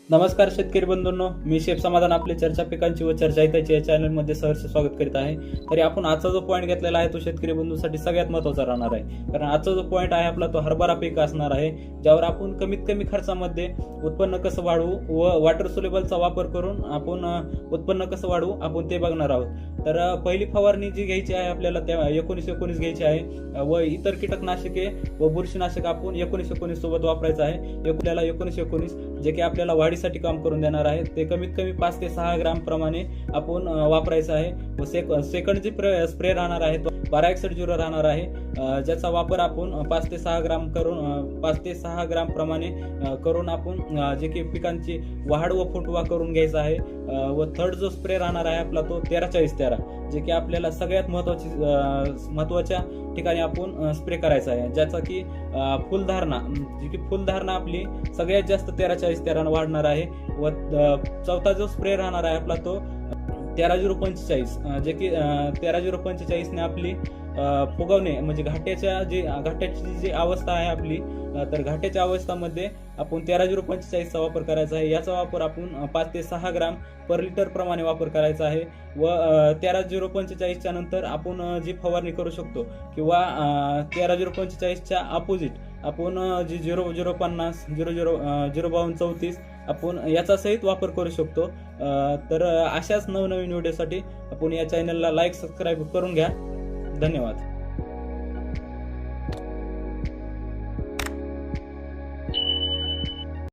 नमस्कार शेतकरी बंधूंनो, मी शेफ समाधान आपले चर्चा पिकांची व चर्चा हिताची या चॅनलमध्ये सहर्ष स्वागत करीत आहे। तरी आपण आजचा जो पॉईंट घेतलेला आहे तो शेतकरी बंधूंसाठी सगळ्यात महत्त्वाचा राहणार आहे, कारण आजचा जो पॉईंट आहे आपला तो हरभरा पीक असणार आहे, ज्यावर आपण कमीत कमी खर्चामध्ये उत्पन्न कसं वाढवू व वॉटर सोल्युबलचा वापर करून आपण उत्पन्न कसं वाढवू आपण ते बघणार आहोत। तर पहिली फवारणी जी घ्यायची आहे आपल्याला त्या 19-19 घ्यायची आहे व इतर कीटकनाशके व बुरशीनाशक आपण 19-19 सोबत वापरायचं आहे। आपल्याला 19-19 जे की आपल्याला वाढीसाठी काम करून देणार आहे ते कमीत कमी 5 ते 6 ग्राम प्रमाणे आपण वापरायचं आहे व सेकंड जी स्प्रे राहणार आहे तो 1261 राहणार आहे, ज्याचा वापर आपण 5 ते 6 ग्राम करून 5 ते 6 ग्राम प्रमाणे करून आपण जे की पिकांची वाढ व फुटवा करून घ्यायचा आहे। व थर्ड जो स्प्रे राहणार आहे आपला तो 13-40-13 जे की आपल्याला सगळ्यात महत्त्वाच्या ठिकाणी आपण स्प्रे करायचा आहे, ज्याचा की फुलधारणा जी की फुलधारणा आपली सगळ्यात जास्त 13-40-13 वाढणार आहे। व चौथा जो स्प्रे राहणार आहे आपला तो 13-0-45 जे की 13-0-45 ने आपली फुगवणे म्हणजे घाट्याची जी अवस्था आहे आपली, तर घाट्याच्या अवस्थामध्ये आपण 13-0-45 चा वापर करायचा आहे। याचा वापर आपण 5 ते 6 ग्राम पर लिटर प्रमाणे वापर करायचा आहे व 13-0-45 च्या नंतर आपण जी फवारणी करू शकतो किंवा 13-0-45 च्या अपोजिट आपण जी 0-0-50 0-0-0-52-34 आपण याचा सहित वापर करू शकतो। तर अशाच नवनवीन व्हिडिओसाठी आपण या चॅनलला लाईक सबस्क्राईब करून घ्या। धन्यवाद।